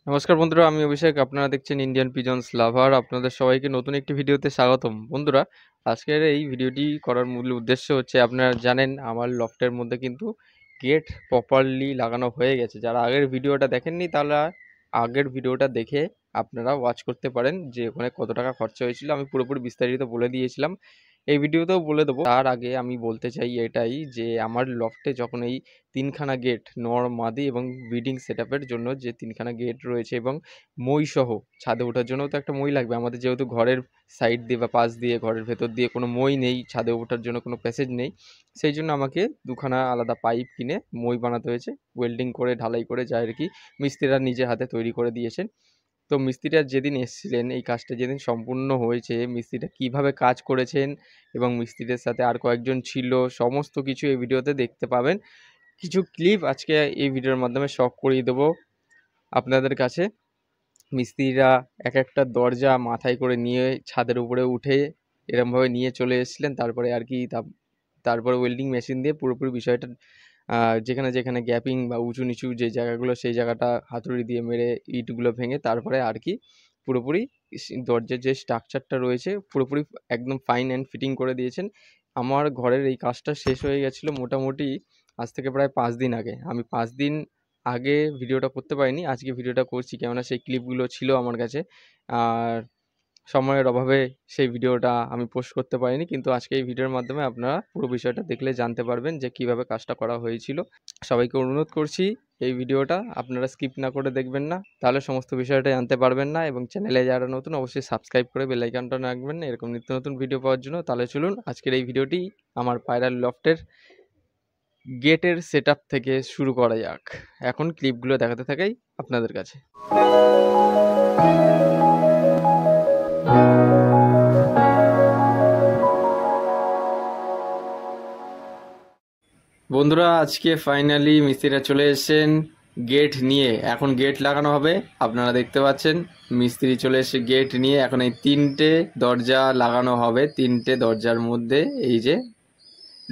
নমস্কার বন্ধুরা, আমি অভিষেক। আপনারা দেখছেন ইন্ডিয়ান পিজন্স লাভার। আপনাদের সবাইকে নতুন একটি ভিডিওতে স্বাগতম। বন্ধুরা, আজকের এই ভিডিওটি করার মূল উদ্দেশ্য হচ্ছে, আপনারা জানেন আমার লফটের মধ্যে কিন্তু গেট প্রপারলি লাগানো হয়ে গেছে। যারা আগের ভিডিওটা দেখেননি তারা আগের ভিডিওটা দেখে আপনারা ওয়াচ করতে পারেন যে ওখানে কত টাকা খরচা হয়েছিল। আমি পুরোপুরি বিস্তারিত বলে দিয়েছিলাম, এই ভিডিওতেও বলে দেবো। তার আগে আমি বলতে চাই এটাই যে আমার লফটে যখন এই তিনখানা গেট, নর মাদি এবং ব্রিডিং সেট আপের জন্য যে তিনখানা গেট রয়েছে এবং মই সহ ছাদে ওঠার জন্যও তো একটা মই লাগবে আমাদের, যেহেতু ঘরের সাইড দিয়ে বা পাশ দিয়ে ঘরের ভেতর দিয়ে কোনো মই নেই, ছাদে ওঠার জন্য কোনো প্যাসেজ নেই, সেই জন্য আমাকে দুখানা আলাদা পাইপ কিনে মই বানাতে হয়েছে। ওয়েল্ডিং করে ঢালাই করে যা আর কি মিস্ত্রিরা নিজের হাতে তৈরি করে দিয়েছেন। তো মিস্ত্রিরা যেদিন এসেছিলেন, এই কাজটা যেদিন সম্পূর্ণ হয়েছে, মিস্ত্রিটা কিভাবে কাজ করেছেন এবং মিস্ত্রিদের সাথে আর কয়েকজন ছিল, সমস্ত কিছু এই ভিডিওতে দেখতে পাবেন। কিছু ক্লিপ আজকে এই ভিডিওর মাধ্যমে শখ করিয়ে দেবো আপনাদের কাছে। মিস্ত্রিরা এক একটা দরজা মাথায় করে নিয়ে ছাদের উপরে উঠে এরমভাবে নিয়ে চলে এসেছিলেন। তারপরে আর কি তারপরে ওয়েল্ডিং মেশিন দিয়ে পুরোপুরি বিষয়টা যেখানে যেখানে গ্যাপিং বা উঁচু নিচু যে জায়গাগুলো, সেই জায়গাটা হাতুড়ি দিয়ে মেরে ইটগুলো ভেঙে তারপরে আর কি পুরোপুরি দরজার যে স্ট্রাকচারটা রয়েছে পুরোপুরি একদম ফাইন অ্যান্ড ফিটিং করে দিয়েছেন। আমার ঘরের এই কাজটা শেষ হয়ে গেছিলো মোটামুটি আজ থেকে প্রায় 5 দিন আগে। আমি 5 দিন আগে ভিডিওটা করতে পারিনি, আজকে ভিডিওটা করছি, কেননা সেই ক্লিপগুলো ছিল আমার কাছে। আর সময়ের অভাবে সেই ভিডিওটা আমি পোস্ট করতে পারিনি, কিন্তু আজকে এই ভিডিওর মাধ্যমে আপনারা পুরো বিষয়টা দেখলে জানতে পারবেন যে কিভাবে কাজটা করা হয়েছিল। সবাইকে অনুরোধ করছি এই ভিডিওটা আপনারা স্কিপ না করে দেখবেন না, তাহলে সমস্ত বিষয়টা জানতে পারবেন না। এবং চ্যানেলে যারা নতুন অবশ্যই সাবস্ক্রাইব করে বেল আইকনটা রাখবেন এরকম নিত্য নতুন ভিডিও পাওয়ার জন্য। তাহলে চলুন আজকের এই ভিডিওটি আমার পায়রার লফটের গেটের সেটআপ থেকে শুরু করা যাক। এখন ক্লিপগুলো দেখাতে থাকাই আপনাদের কাছে। বন্ধুরা, আজকে ফাইনালি মিস্ত্রিরা চলে এসেছেন গেট নিয়ে। এখন গেট লাগানো হবে। আপনারা দেখতে পাচ্ছেন মিস্ত্রি চলে এসে গেট নিয়ে। এখন এই 3টে দরজা লাগানো হবে। 3টে দরজার মধ্যে এই যে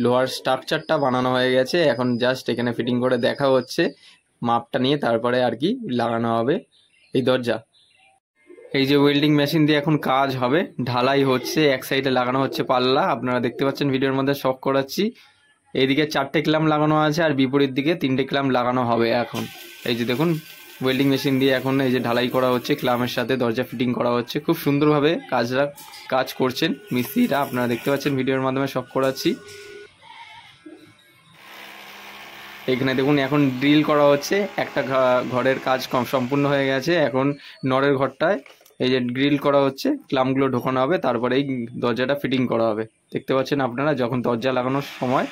লোহার স্ট্রাকচারটা বানানো হয়ে গেছে, এখন জাস্ট এখানে ফিটিং করে দেখা হচ্ছে মাপটা নিয়ে, তারপরে আর কি লাগানো হবে এই দরজা। এই যে ওয়েল্ডিং মেশিন দিয়ে এখন কাজ হবে, ঢালাই হচ্ছে, এক সাইডে লাগানো হচ্ছে পাল্লা, আপনারা দেখতে পাচ্ছেন ভিডিওর মধ্যে শক করাচ্ছি। এইদিকে 4টে ক্ল্যাম্প লাগানো আছে আর বিপরীত দিকে 3টে ক্ল্যাম্প লাগানো হবে এখন। এই যে দেখুন ওয়েল্ডিং মেশিন দিয়ে এখন এই যে ঢালাই করা হচ্ছে, ক্ল্যাম্পের সাথে দরজা ফিটিং করা হচ্ছে। খুব সুন্দরভাবে কাজ করছেন মিস্ত্রিরা, আপনারা দেখতে পাচ্ছেন ভিডিওর মাধ্যমে শক করাচ্ছি। এখানে দেখুন এখন ড্রিল করা হচ্ছে, একটা ঘরের কাজ সম্পূর্ণ হয়ে গেছে। এখন নরের ঘরটায় এই যে গ্রিল করা হচ্ছে, ক্লামগুলো ঢোকানো হবে, তারপরে এই দরজাটা ফিটিং করা হবে। দেখতে পাচ্ছেন আপনারা যখন দরজা লাগানোর সময়,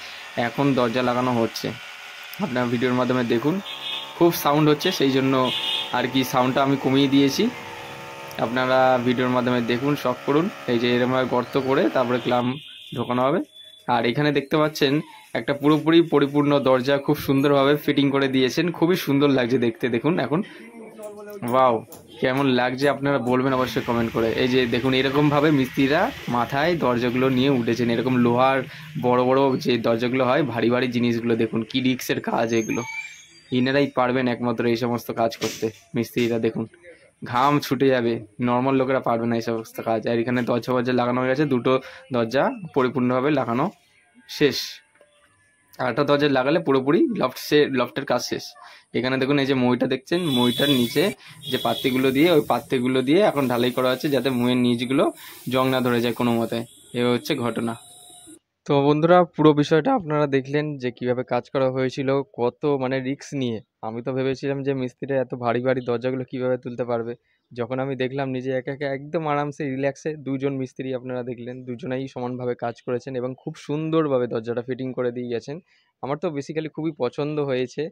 এখন দরজা লাগানো হচ্ছে। আপনারা ভিডিওর মাধ্যমে দেখুন, খুব সাউন্ড হচ্ছে, সেই জন্য আর কি সাউন্ডটা আমি কমিয়ে দিয়েছি। আপনারা ভিডিওর মাধ্যমে দেখুন, শখ করুন। এই যে এরকম গর্ত করে তারপরে ক্লাম ঢোকানো হবে। আর এখানে দেখতে পাচ্ছেন একটা পুরোপুরি পরিপূর্ণ দরজা খুব সুন্দরভাবে ফিটিং করে দিয়েছেন, খুবই সুন্দর লাগছে দেখতে। দেখুন এখন ওয়াও, কেমন লাগছে আপনারা বলবেন অবশ্যই কমেন্ট করে। এই যে দেখুন এরকমভাবে মিস্ত্রিরা মাথায় দরজাগুলো নিয়ে উঠেছেন, এরকম লোহার বড় বড় যে দরজাগুলো হয়, ভারী ভারী জিনিসগুলো। দেখুন কি রিক্সের কাজ এগুলো, ইনারাই পারবেন একমাত্র এই সমস্ত কাজ করতে। মিস্ত্রিরা দেখুন ঘাম ছুটে যাবে, নর্মাল লোকেরা পারবে না এই সমস্ত কাজ। আর এখানে দরজা লাগানো হয়ে গেছে, 2টো দরজা পরিপূর্ণভাবে লাগানো শেষ। আরেকটা দরজা লাগালে পুরোপুরি লফটের কাজ শেষ। এখানে দেখুন এই যে মইটা দেখছেন, মইটার নিচে যে পাত্তিগুলো দিয়ে, ওই পাত্তিগুলো দিয়ে এখন ঢালাই করা হচ্ছে যাতে মইয়ের নিচগুলো জং না ধরে যায় কোনো মতে। এ হচ্ছে ঘটনা। তো বন্ধুরা, পুরো বিষয়টা আপনারা দেখলেন যে কিভাবে কাজ করা হয়েছিল, কত মানে রিস্ক নিয়ে। আমি তো ভেবেছিলাম যে মিস্ত্রিরা এত ভারী ভারী দরজাগুলো কিভাবে তুলতে পারবে। যখন আমি দেখলাম নিজে একা একা একদম আরামসে রিল্যাক্সে, দুজন মিস্ত্রি আপনারা দেখলেন দুজনেই সমানভাবে কাজ করেছেন এবং খুব সুন্দরভাবে দরজাটা ফিটিং করে দিয়ে গেছেন। আমার তো বেসিক্যালি খুবই পছন্দ হয়েছে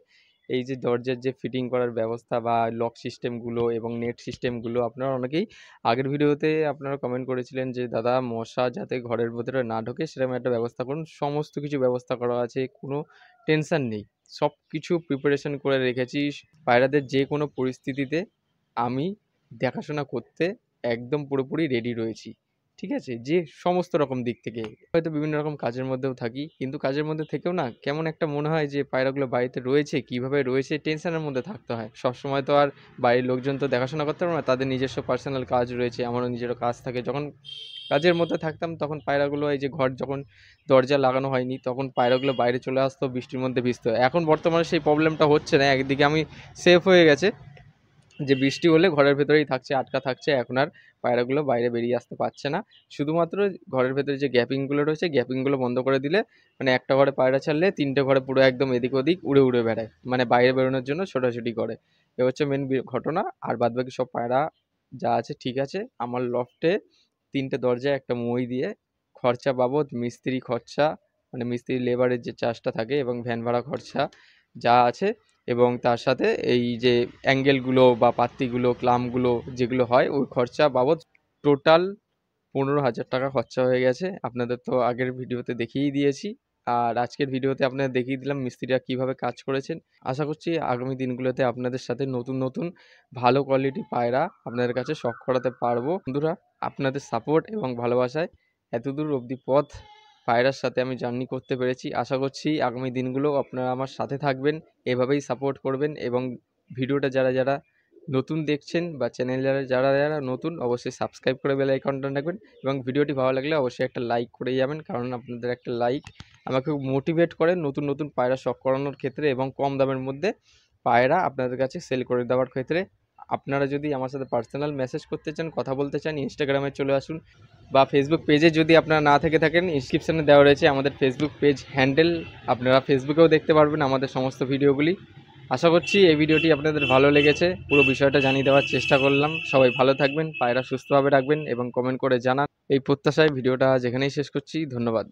এই যে দরজার যে ফিটিং করার ব্যবস্থা বা লক সিস্টেমগুলো এবং নেট সিস্টেমগুলো। আপনারা অনেকেই আগের ভিডিওতে আপনারা কমেন্ট করেছিলেন যে দাদা মশা যাতে ঘরের ভেতরে না ঢোকে সেরকম একটা ব্যবস্থা করুন। সমস্ত কিছু ব্যবস্থা করা আছে, কোনো টেনশন নেই, সব কিছু প্রিপারেশন করে রেখেছি। পায়রাদের যে কোনো পরিস্থিতিতে আমি দেখাশোনা করতে একদম পুরোপুরি রেডি রয়েছি। ঠিক আছে? যে সমস্ত রকম দিক থেকে। হয়তো বিভিন্ন রকম কাজের মধ্যেও থাকি। কিন্তু কাজের মধ্যে থেকেও না কেমন একটা মনে হয় যে পায়রাগুলো বাড়িতে রয়েছে, কিভাবে রয়েছে টেনশনের মধ্যে থাকতে হয়। সবসময় তো আর বাড়ির লোকজন তো দেখাশোনা করতে পারবে না। তাদের নিজস্ব পার্সোনাল কাজ রয়েছে, আমারও নিজেরও কাজ থাকে। যখন কাজের মধ্যে থাকতাম তখন পায়রাগুলো এই যে ঘর যখন দরজা লাগানো হয়নি তখন পায়রাগুলো বাইরে চলে আসতো, বৃষ্টির মধ্যে ভিজতো। এখন বর্তমানে সেই প্রবলেমটা হচ্ছে না। একদিকে আমি সেফ হয়ে গেছে যে বৃষ্টি হলে ঘরের ভেতরেই থাকছে, আটকা থাকছে। এখন আর পায়রাগুলো বাইরে বেরিয়ে আসতে পারছে না। শুধুমাত্র ঘরের ভেতরে যে গ্যাপিংগুলো রয়েছে, গ্যাপিংগুলো বন্ধ করে দিলে মানে একটা ঘরে পায়রা ছাড়লে ৩ টে ঘরে পুরো একদম এদিক ওদিক উড়ে, উড়ে বেড়ায়। মানে বাইরে বেরোনোর জন্য ছোটাছুটি করে। এ হচ্ছে মেন ঘটনা। আর বাদবাকি সব পায়রা যা আছে ঠিক আছে। আমার লফটে ৩ টে দরজায় একটা মই দিয়ে খরচা বাবদ মিস্ত্রি খরচা, মানে মিস্ত্রি লেবারের যে চার্জটা থাকে এবং ভ্যান ভাড়া খরচা যা আছে, এবং তার সাথে এই যে অ্যাঙ্গেলগুলো বা পাত্তিগুলো, ক্লাম্পগুলো যেগুলো হয় ওই খরচা বাবদ টোটাল ১৫,০০০ টাকা খরচা হয়ে গেছে। আপনাদের তো আগের ভিডিওতে দেখিয়েই দিয়েছি। আর আজকের ভিডিওতে আপনাদের দেখিয়ে দিলাম মিস্ত্রিরা কীভাবে কাজ করেছেন। আশা করছি আগামী দিনগুলোতে আপনাদের সাথে নতুন, নতুন ভালো কোয়ালিটি পায়রা আপনাদের কাছে শখ করাতে পারবো। বন্ধুরা, আপনাদের সাপোর্ট এবং ভালোবাসায় এতদূর অবধি পথ পায়রার সাথে আমি জার্নি করতে পেরেছি। আশা করছি আগামী দিনগুলো আপনারা আমার সাথে থাকবেন, এভাবেই সাপোর্ট করবেন এবং ভিডিওটা যারা, যারা নতুন দেখছেন বা চ্যানেলে যারা, যারা নতুন অবশ্যই সাবস্ক্রাইব করে বেল আইকনটা রাখবেন এবং ভিডিওটি ভালো লাগলে অবশ্যই একটা লাইক করে যাবেন, কারণ আপনাদের একটা লাইক আমাকে মোটিভেট করে নতুন, নতুন পায়রা শখ করানোর ক্ষেত্রে এবং কম দামের মধ্যে পায়রা আপনাদের কাছে সেল করে দেওয়ার ক্ষেত্রে। আপনারা যদি আমার সাথে পার্সোনাল মেসেজ করতে চান, কথা বলতে চান, ইনস্টাগ্রামে চলে আসুন বা ফেসবুক পেজে যদি আপনারা না থেকে থাকেন, ডিসক্রিপশনে দেওয়া রয়েছে আমাদের ফেসবুক পেজ হ্যান্ডেল। আপনারা ফেসবুকেও দেখতে পারবেন আমাদের সমস্ত ভিডিওগুলি। আশা করছি এই ভিডিওটি আপনাদের ভালো লেগেছে। পুরো বিষয়টা জানিয়ে দেওয়ার চেষ্টা করলাম। সবাই ভালো থাকবেন, পায়রা সুস্থভাবে রাখবেন এবং কমেন্ট করে জানান। এই প্রত্যাশায় ভিডিওটা যেখানেই শেষ করছি। ধন্যবাদ।